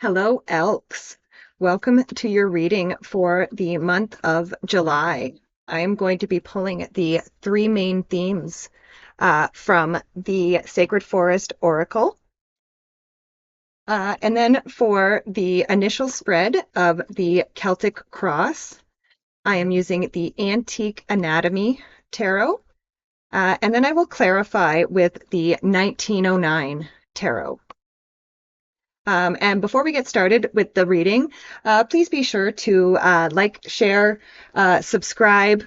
Hello, Elks. Welcome to your reading for the month of July. I am going to be pulling the three main themes from the Sacred Forest Oracle. And then for the initial spread of the Celtic Cross, I am using the Antique Anatomy Tarot. And then I will clarify with the 1909 Tarot. And before we get started with the reading, please be sure to like, share, subscribe,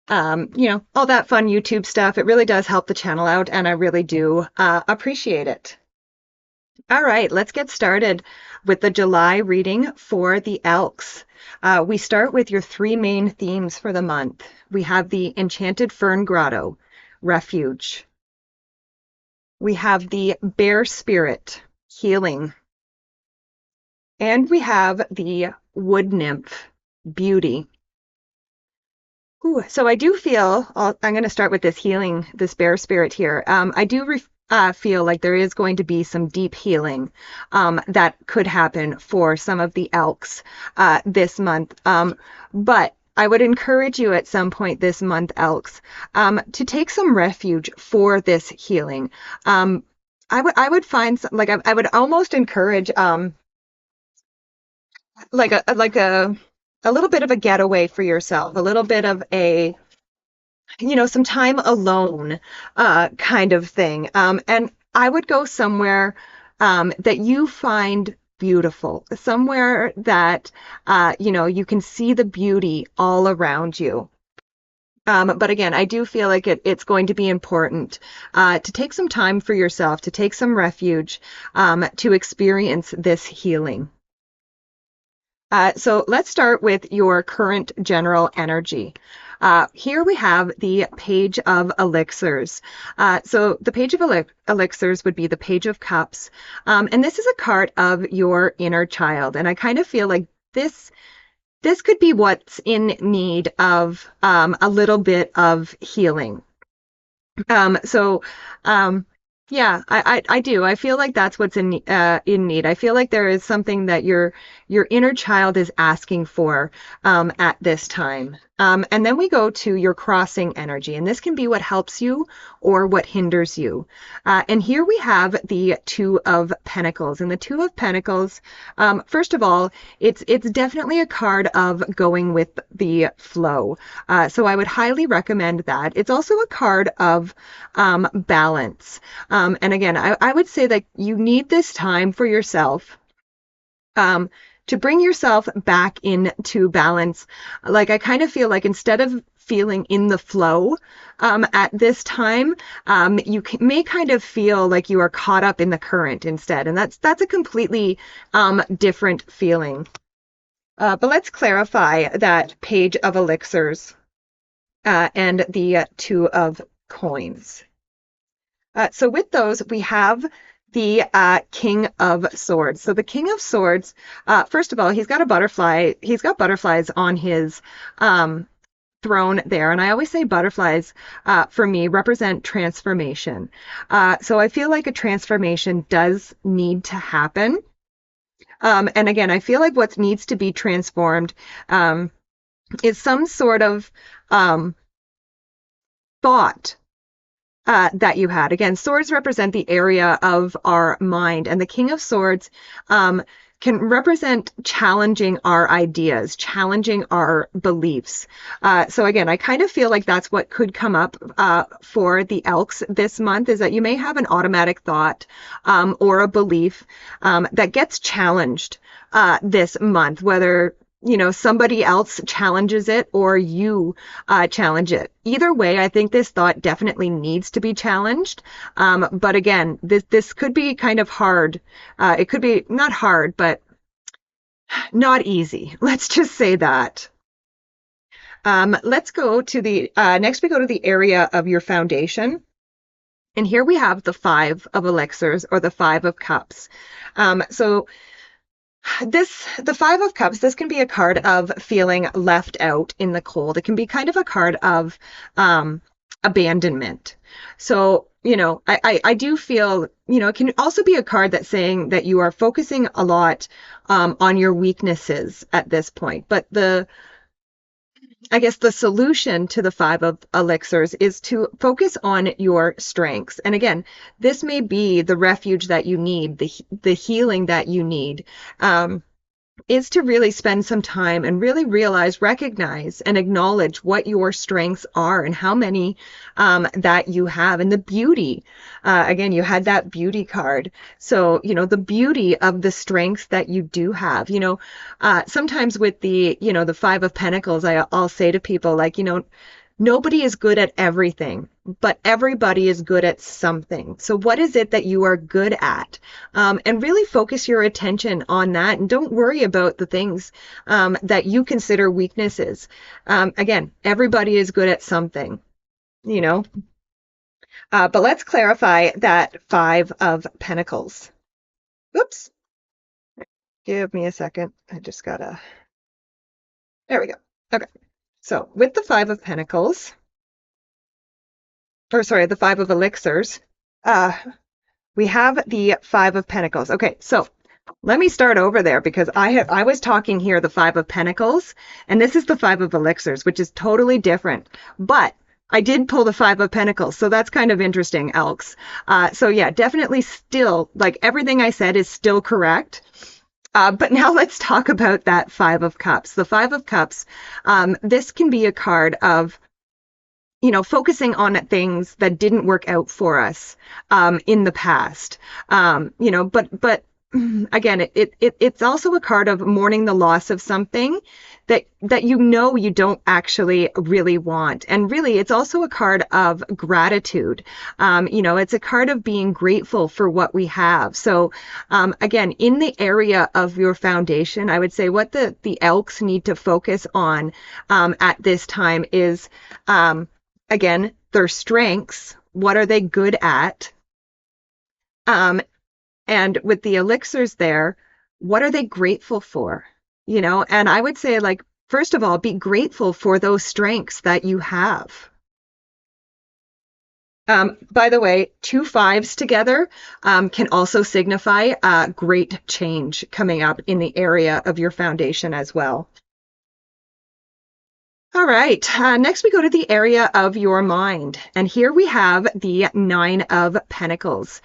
all that fun YouTube stuff. It really does help the channel out, and I really do appreciate it. All right, let's get started with the July reading for the Elks. We start with your three main themes for the month. We have the Enchanted Fern Grotto, Refuge. We have the Bear Spirit, Healing. And we have the Wood Nymph, Beauty. Ooh, so I do feel, I'm going to start with this healing, this bear spirit here. I do feel like there is going to be some deep healing that could happen for some of the Elks this month. But I would encourage you at some point this month, Elks, to take some refuge for this healing. I would find, I would almost encourage, like a little bit of a getaway for yourself, a little bit of a some time alone kind of thing. And I would go somewhere that you find beautiful, somewhere that you can see the beauty all around you. But again, I do feel like it's going to be important to take some time for yourself, to take some refuge, to experience this healing. So let's start with your current general energy. Here we have the Page of Elixirs. So the Page of Elixirs would be the Page of Cups. And this is a card of your inner child. And I kind of feel like this could be what's in need of a little bit of healing. Yeah, I do. I feel like that's what's in need. I feel like there is something that your inner child is asking for at this time. And then we go to your crossing energy, and this can be what helps you or what hinders you. And here we have the Two of Pentacles. And the Two of Pentacles, first of all, it's definitely a card of going with the flow. So I would highly recommend that. It's also a card of balance. And again, I would say that you need this time for yourself to bring yourself back into balance. Like, I kind of feel like instead of feeling in the flow at this time, you may kind of feel like you are caught up in the current instead. And that's a completely different feeling. But let's clarify that Page of Elixirs and the Two of Coins. So with those, we have the King of Swords. So the King of Swords, first of all, he's got a butterfly. He's got butterflies on his throne there. And I always say butterflies, for me, represent transformation. So I feel like a transformation does need to happen. And again, I feel like what needs to be transformed is some sort of thought that you had. Again, swords represent the area of our mind, and the King of Swords can represent challenging our ideas, challenging our beliefs. So again, I kind of feel like that's what could come up for the Elks this month, is that you may have an automatic thought or a belief that gets challenged this month, whether somebody else challenges it or you challenge it. Either way, I think this thought definitely needs to be challenged. But again, this could be kind of hard. It could be not hard, but not easy. Let's just say that. Let's go to the, next we go to the area of your foundation. And here we have the Five of Elixirs, or the Five of Cups. So the Five of Cups, this can be a card of feeling left out in the cold. It can be kind of a card of abandonment. So I do feel, it can also be a card that's saying that you are focusing a lot on your weaknesses at this point. But I guess the solution to the five of elixirs is to focus on your strengths. And again, this may be the refuge that you need, the healing that you need. Is to really spend some time and really recognize, and acknowledge what your strengths are and how many that you have, and the beauty. Again, you had that beauty card. So, the beauty of the strengths that you do have. Sometimes with the Five of Pentacles, I'll say to people, like, nobody is good at everything, but everybody is good at something. So what is it that you are good at? And really focus your attention on that, and don't worry about the things that you consider weaknesses. Again, everybody is good at something, you know. But let's clarify that Five of Pentacles. Oops. Give me a second. I just gotta. There we go. Okay. So with the Five of Pentacles, or sorry, the Five of Elixirs, uh, we have the Five of Pentacles. Okay, so let me start over there, because I was talking here the Five of Pentacles, and this is the Five of Elixirs, which is totally different. But I did pull the Five of Pentacles, so that's kind of interesting, Elks. So yeah, definitely still, like, everything I said is still correct. But now let's talk about that Five of Cups. The Five of Cups, this can be a card of, focusing on things that didn't work out for us in the past. But again, it's also a card of mourning the loss of something that you don't actually really want. And really, it's also a card of gratitude. It's a card of being grateful for what we have. So again, in the area of your foundation, I would say what the Elks need to focus on at this time is, again, their strengths. What are they good at? And with the elixirs there, what are they grateful for? And I would say, like, first of all, be grateful for those strengths that you have. By the way, two fives together can also signify great change coming up in the area of your foundation as well. All right, next we go to the area of your mind. And here we have the Nine of Pentacles,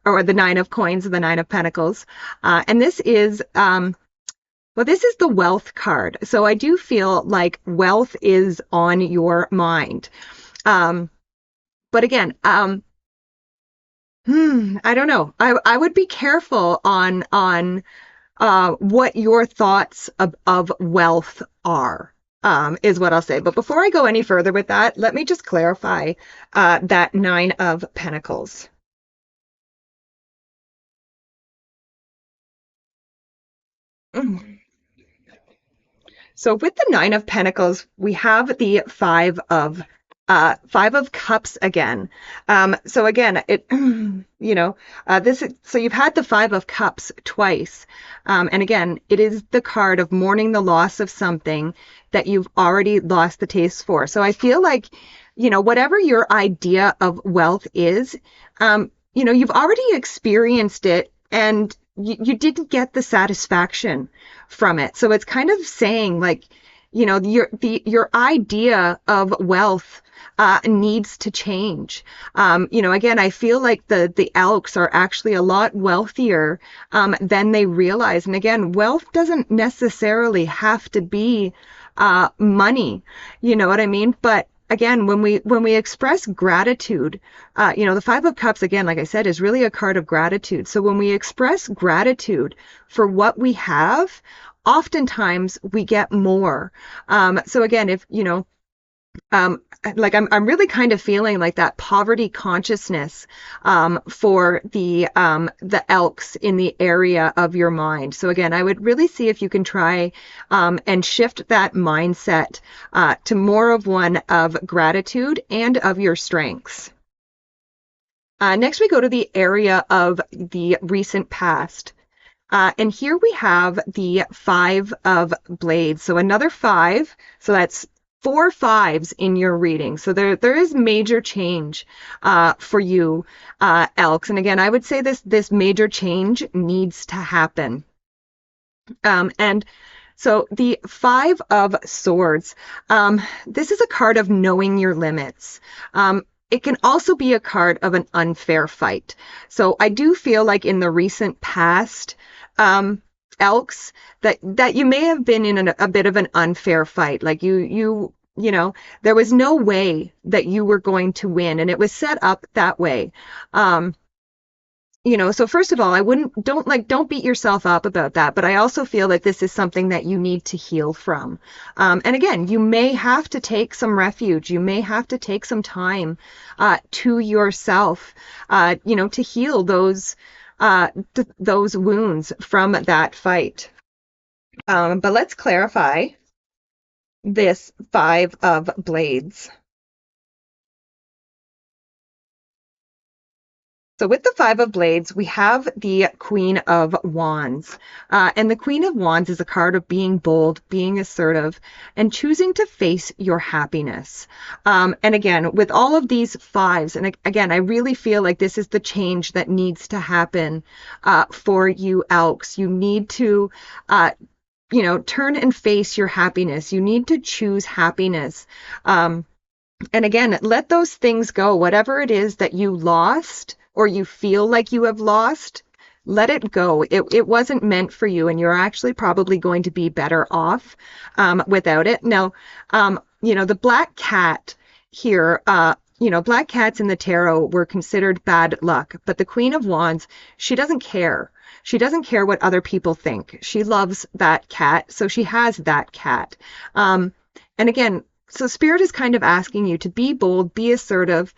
or the Nine of Coins, the Nine of Pentacles. And this is, this is the wealth card. So I do feel like wealth is on your mind. But again, I don't know. I would be careful on what your thoughts of wealth are. Is what I'll say. But before I go any further with that, let me just clarify that Nine of Pentacles. So with the Nine of Pentacles, we have the Five of Cups again. So again, so you've had the Five of Cups twice. And again, it is the card of mourning the loss of something that you've already lost the taste for. So I feel like, whatever your idea of wealth is, you've already experienced it, and you didn't get the satisfaction from it. So it's kind of saying, like, your idea of wealth needs to change. Again, I feel like the Elks are actually a lot wealthier than they realize. And again, wealth doesn't necessarily have to be money. You know what I mean? But again, when we express gratitude, the Five of Cups, again, like I said, is really a card of gratitude. So when we express gratitude for what we have, oftentimes we get more. So again, if like I'm really kind of feeling like that poverty consciousness for the Elks in the area of your mind. So again, I would really see if you can try and shift that mindset to more of one of gratitude and of your strengths. Next, we go to the area of the recent past. And here we have the Five of Blades. So another five. So that's four fives in your reading. So there is major change for you, Elks. And again, I would say this major change needs to happen. And so the Five of Swords, this is a card of knowing your limits. It can also be a card of an unfair fight. So I do feel like in the recent past, Elks, that you may have been in a bit of an unfair fight. Like you know, there was no way that you were going to win, and it was set up that way. So first of all, don't beat yourself up about that, but I also feel that this is something that you need to heal from. And again, you may have to take some refuge. You may have to take some time to yourself, to heal those wounds from that fight. But let's clarify this Five of Blades. So with the Five of Blades, we have the Queen of Wands. And the Queen of Wands is a card of being bold, being assertive, and choosing to face your happiness. And again, with all of these fives, and again, I really feel like this is the change that needs to happen for you, Elks. You need to turn and face your happiness. You need to choose happiness. And again, let those things go. Whatever it is that you lost or you feel like you have lost, let it go. It wasn't meant for you, and you're actually probably going to be better off without it. Now, the black cat here, black cats in the tarot were considered bad luck, but the Queen of Wands, she doesn't care. She doesn't care what other people think. She loves that cat, so she has that cat. And again, so Spirit is kind of asking you to be bold, be assertive,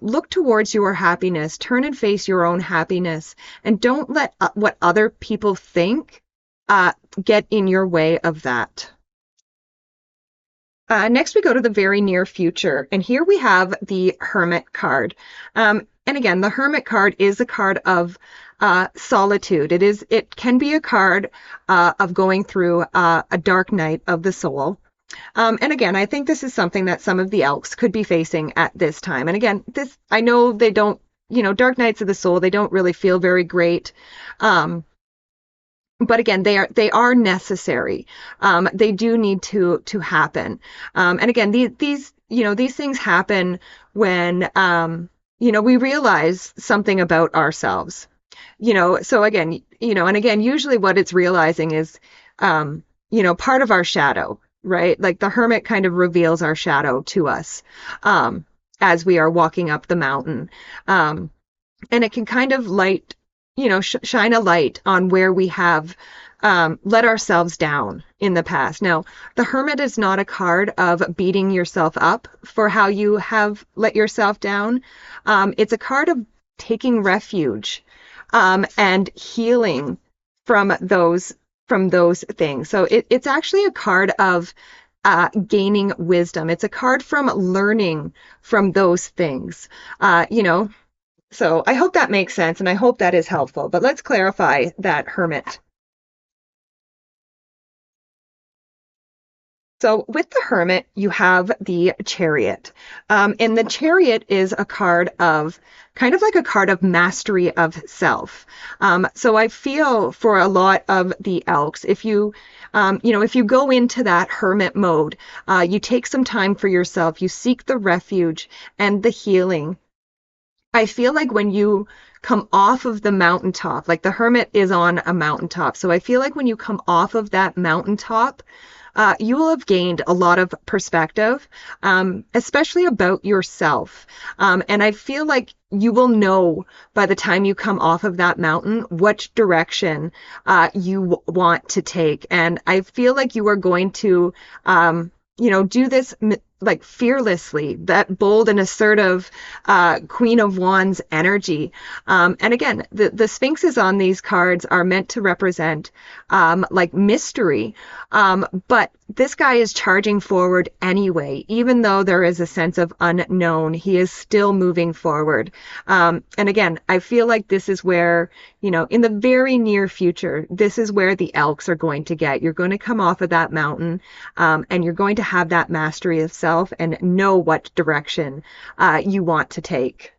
look towards your happiness, turn and face your own happiness, and don't let what other people think get in your way of that. Next, we go to the very near future, and here we have the Hermit card. And again, the Hermit card is a card of solitude. It can be a card of going through a dark night of the soul. And again, I think this is something that some of the Elks could be facing at this time. And again, I know they don't, dark nights of the soul, they don't really feel very great. But again, they are necessary. They do need to happen. And again, these things happen when, we realize something about ourselves. So again, and again, usually what it's realizing is, part of our shadow. Right? Like the Hermit kind of reveals our shadow to us as we are walking up the mountain. And it can kind of shine a light on where we have let ourselves down in the past. Now, the Hermit is not a card of beating yourself up for how you have let yourself down. It's a card of taking refuge and healing from those things. So it's actually a card of gaining wisdom. It's a card from learning from those things. So I hope that makes sense, and I hope that is helpful. But let's clarify that Hermit. So with the Hermit, you have the Chariot. And the Chariot is a card of kind of like a card of mastery of self. So I feel for a lot of the Elks, if you go into that Hermit mode, you take some time for yourself, you seek the refuge and the healing. I feel like when you come off of the mountaintop, like the Hermit is on a mountaintop. So I feel like when you come off of that mountaintop, you will have gained a lot of perspective, especially about yourself. And I feel like you will know by the time you come off of that mountain which direction you want to take. And I feel like you are going to, do this like fearlessly, that bold and assertive Queen of Wands energy. And again, the sphinxes on these cards are meant to represent like mystery. But this guy is charging forward anyway, even though there is a sense of unknown, he is still moving forward. And again, I feel like this is where, in the very near future, this is where the Elks are going to get. You're going to come off of that mountain, and you're going to have that mastery of self and know what direction you want to take.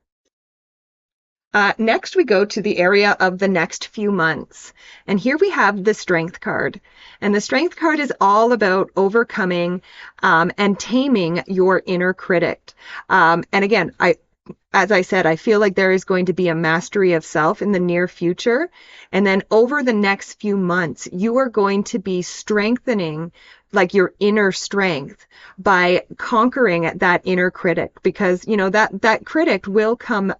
Next, we go to the area of the next few months. And here we have the Strength card. And the Strength card is all about overcoming and taming your inner critic. And again, as I said, I feel like there is going to be a mastery of self in the near future. And then over the next few months, you are going to be strengthening like your inner strength by conquering that inner critic, because, that critic will come,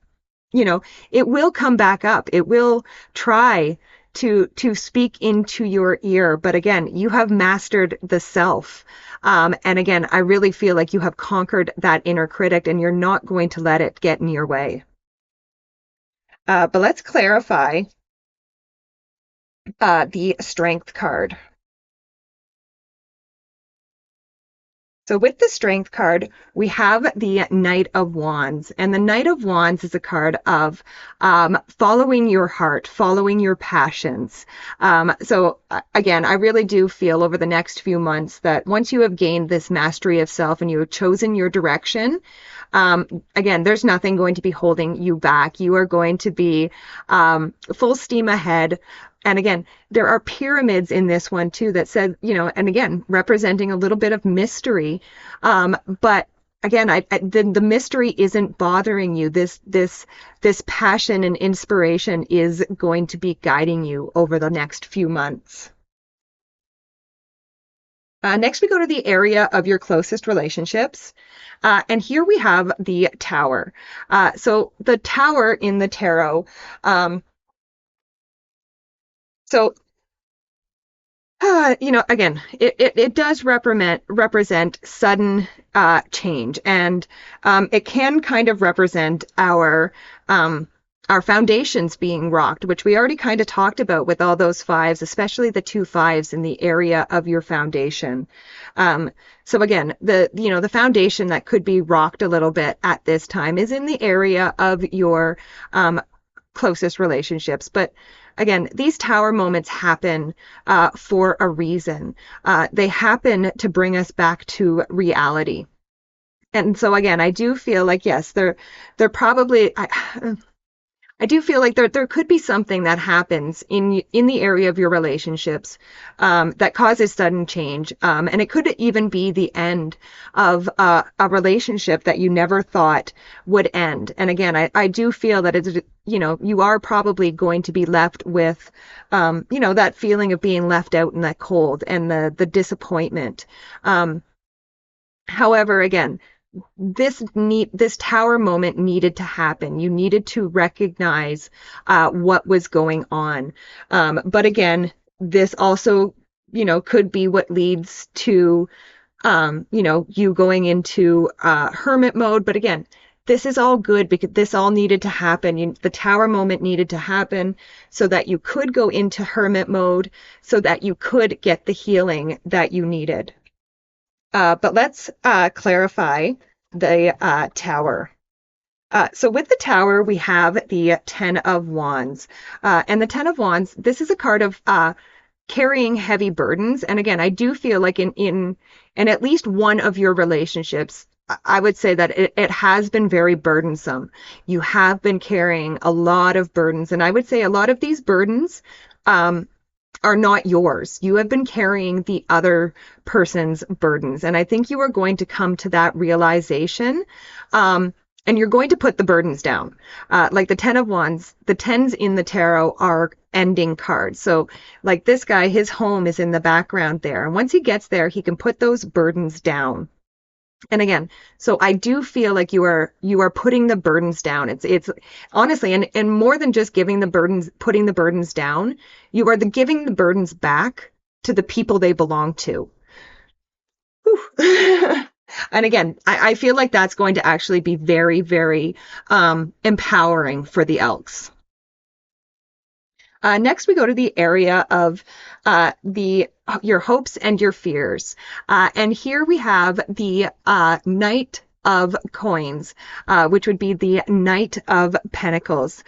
it will come back up. It will try to speak into your ear. But again, you have mastered the self. And again, I really feel like you have conquered that inner critic and you're not going to let it get in your way. But let's clarify the Strength card. So with the Strength card, we have the Knight of Wands. And the Knight of Wands is a card of following your heart, following your passions. So again, I really do feel over the next few months that once you have gained this mastery of self and you have chosen your direction, again, there's nothing going to be holding you back. You are going to be full steam ahead. And again, there are pyramids in this one too that said, and again, representing a little bit of mystery. But again, the mystery isn't bothering you. This passion and inspiration is going to be guiding you over the next few months. Next, we go to the area of your closest relationships. And here we have the Tower. So the Tower in the tarot, so again, it does represent sudden change, and it can kind of represent our foundations being rocked, which we already kind of talked about with all those fives, especially the 2 5s in the area of your foundation. So again, the foundation that could be rocked a little bit at this time is in the area of your closest relationships. But again, these Tower moments happen for a reason. They happen to bring us back to reality. And so again, I do feel like, yes, they're probably, I do feel like there could be something that happens in the area of your relationships that causes sudden change, and it could even be the end of a relationship that you never thought would end. And again, I do feel that it's, you are probably going to be left with that feeling of being left out in that cold and the disappointment. However, again, this Tower moment needed to happen. You needed to recognize what was going on. But again, this also, could be what leads to, you going into hermit mode. But again, this is all good because this all needed to happen. The Tower moment needed to happen so that you could go into hermit mode, so that you could get the healing that you needed. But let's clarify the Tower. So with the Tower, we have the 10 of Wands. And the 10 of Wands, this is a card of carrying heavy burdens. And again, I do feel like in at least one of your relationships, I would say that it has been very burdensome. You have been carrying a lot of burdens. And I would say a lot of these burdens are not yours. You have been carrying the other person's burdens. And I think you are going to come to that realization. And you're going to put the burdens down. Like the 10 of Wands, the 10s in the tarot are ending cards. So like this guy, his home is in the background there. And once he gets there, he can put those burdens down. And again, so I do feel like you are putting the burdens down. It's honestly, and more than just putting the burdens down, you are giving the burdens back to the people they belong to. And again, I feel like that's going to actually be very, very empowering for the Elks. Next, we go to the area of the your hopes and your fears, and here we have the Knight of Coins, which would be the Knight of Pentacles.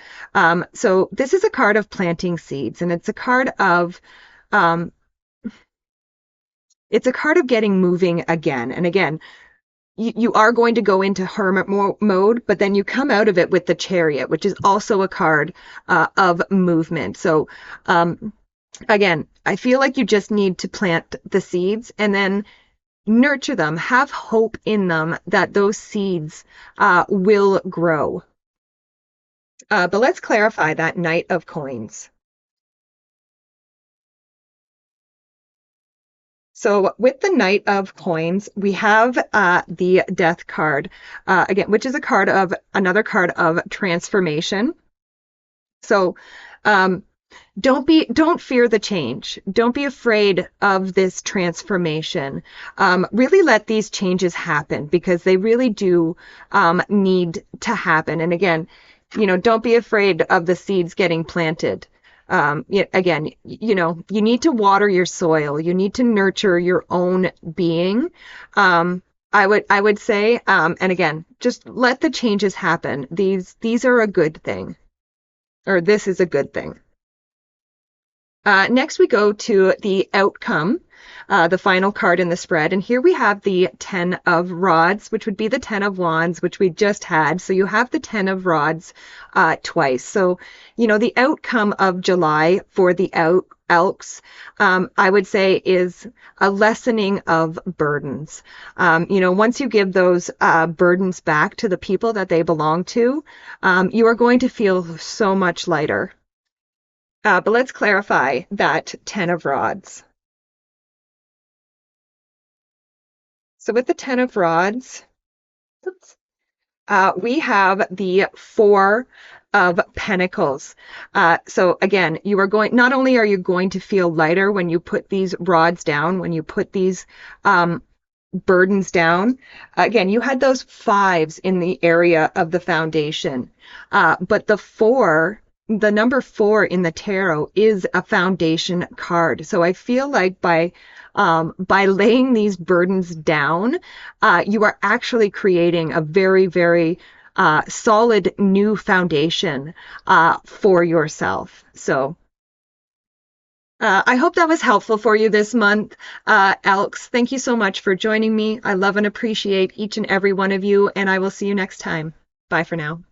So this is a card of planting seeds, and um, it's a card of getting moving again. And again, you are going to go into hermit mode, but then you come out of it with the Chariot, which is also a card of movement. So again, I feel like you just need to plant the seeds and then nurture them, have hope in them that those seeds will grow. But let's clarify that Knight of Coins. So with the Knight of Coins, we have the Death card, again, which is another card of transformation. So don't fear the change. Don't be afraid of this transformation. Really let these changes happen because they really do need to happen. And again, don't be afraid of the seeds getting planted. Again, you need to water your soil. You need to nurture your own being. I would say, and again, just let the changes happen. These are a good thing, or this is a good thing. Next, we go to the outcome, the final card in the spread. And here we have the 10 of Rods, which would be the 10 of Wands, which we just had. So you have the 10 of Rods twice. So, the outcome of July for the Elks, I would say, is a lessening of burdens. Once you give those burdens back to the people that they belong to, you are going to feel so much lighter. But let's clarify that 10 of Rods. So with the 10 of Rods, oops, we have the 4 of Pentacles. So again, not only are you going to feel lighter when you put these rods down, when you put these burdens down. Again, you had those 5s in the area of the foundation, but the number 4 in the tarot is a foundation card. So I feel like by laying these burdens down, you are actually creating a very, very solid new foundation for yourself. So I hope that was helpful for you this month, Elks. Thank you so much for joining me. I love and appreciate each and every one of you, and I will see you next time. Bye for now.